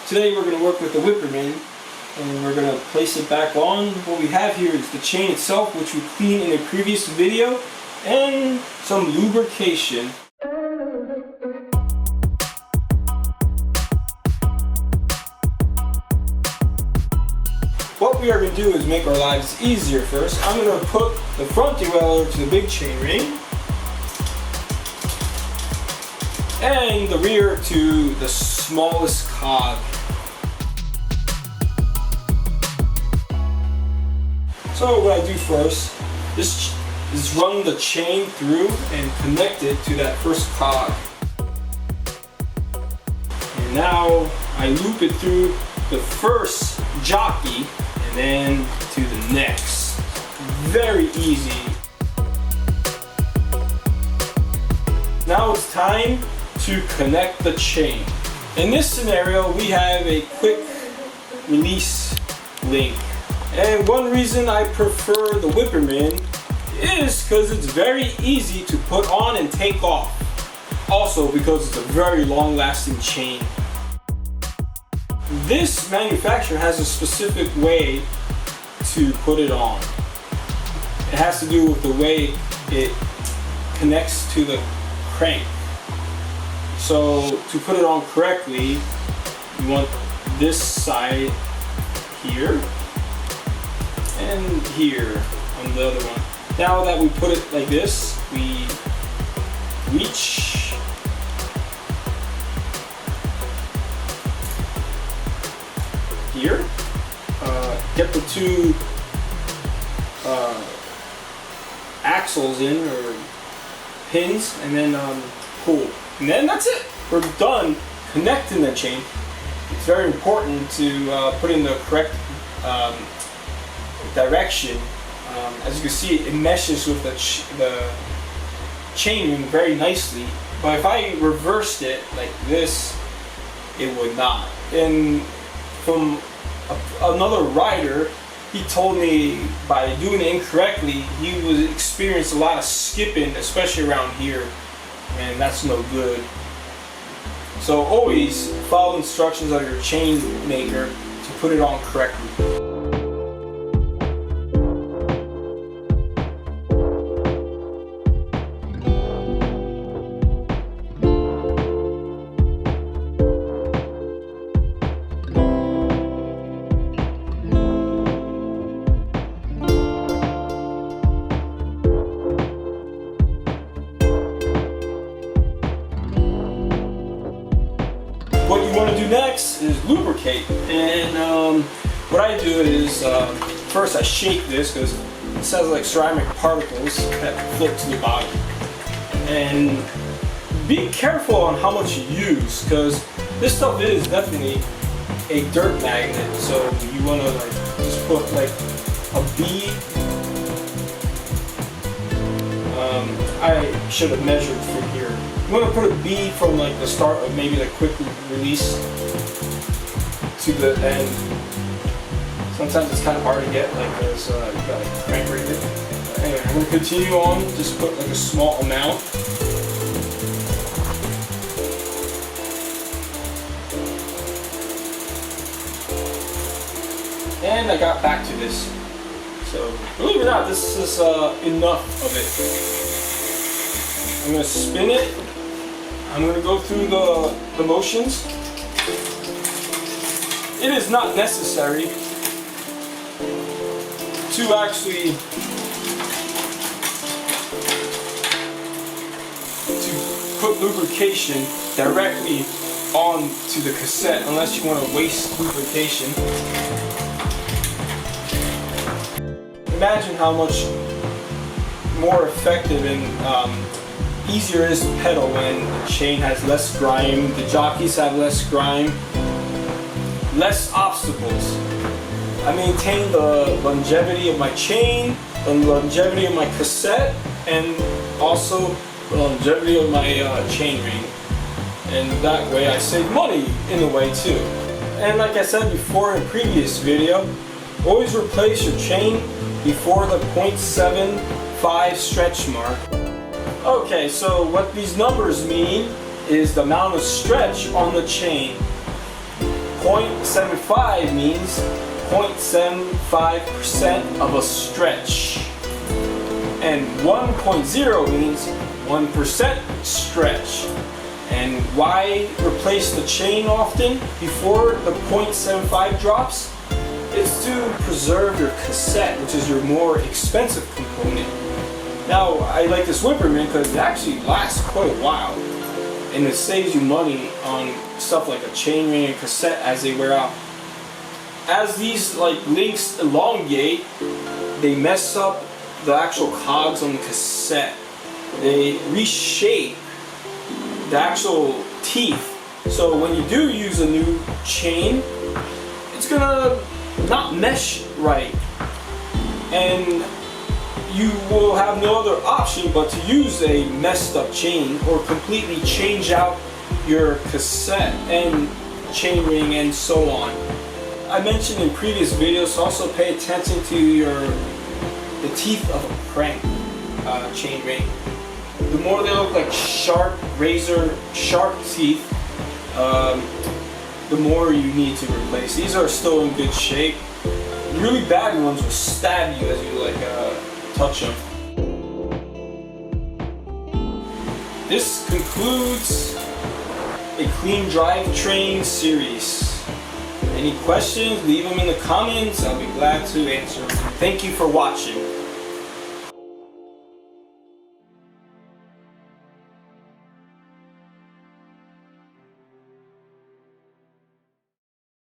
Today we're going to work with the Wippermann and we're going to place it back on. What we have here is the chain itself, which we cleaned in a previous video, and some lubrication. What we are going to do is make our lives easier first. I'm going to put the front derailleur to the big chain ring and the rear to the smallest cog. So what I do first is run the chain through and connect it to that first cog. And now I loop it through the first jockey and then to the next. Very easy. Now it's time to connect the chain. In this scenario, we have a quick release link. And one reason I prefer the Wippermann is because it's very easy to put on and take off. Also because it's a very long-lasting chain. This manufacturer has a specific way to put it on. It has to do with the way it connects to the crank. So to put it on correctly, you want this side here and here on the other one. Now that we put it like this, we reach here, get the two axles in, or pins, and then pull. And then that's it. We're done connecting the chain. It's very important to put in the correct direction. As you can see, it meshes with the chain ring very nicely. But if I reversed it like this, it would not. And from another rider, he told me by doing it incorrectly, he would experience a lot of skipping, especially around here, and that's no good. So always follow instructions of your chain maker to put it on correctly. What you want to do next is lubricate, and what I do is first I shake this because it sounds like ceramic particles that float to the bottom. And be careful on how much you use, because this stuff is definitely a dirt magnet. So you want to just put like a bead. I should have measured from here. You want to put a bead from like the start of maybe the quick release to the end. Sometimes it's kind of hard to get like this. You gotta crank ring it. Anyway, I'm going to continue on. Just put like a small amount. And I got back to this. So believe it or not, this is enough of it. I'm going to spin it. I'm going to go through the motions. It is not necessary to actually put lubrication directly onto the cassette unless you want to waste lubrication. Imagine how much more effective and easier it is to pedal when the chain has less grime, the jockeys have less grime, less obstacles. I maintain the longevity of my chain, the longevity of my cassette, and also the longevity of my chain ring. And that way I save money in a way too. And like I said before in a previous video, always replace your chain before the 0.75 stretch mark. Okay, so what these numbers mean is the amount of stretch on the chain. 0.75 means 0.75% of a stretch. And 1.0 means 1% stretch. And why replace the chain often before the 0.75 drops? It's to preserve your cassette, which is your more expensive component. Now, I like this Wippermann because it actually lasts quite a while, and it saves you money on stuff like a chainring and cassette as they wear out. As these links elongate, they mess up the actual cogs on the cassette. They reshape the actual teeth. So when you do use a new chain, it's gonna not mesh right, and you will have no other option but to use a messed up chain or completely change out your cassette and chainring and so on. I mentioned in previous videos to also pay attention to the teeth of a crank chainring. The more they look like sharp, razor sharp teeth, the more you need to replace. These are still in good shape. Really bad ones will stab you as you touch them. This concludes a clean drivetrain series. Any questions, leave them in the comments. I'll be glad to answer them. Thank you for watching.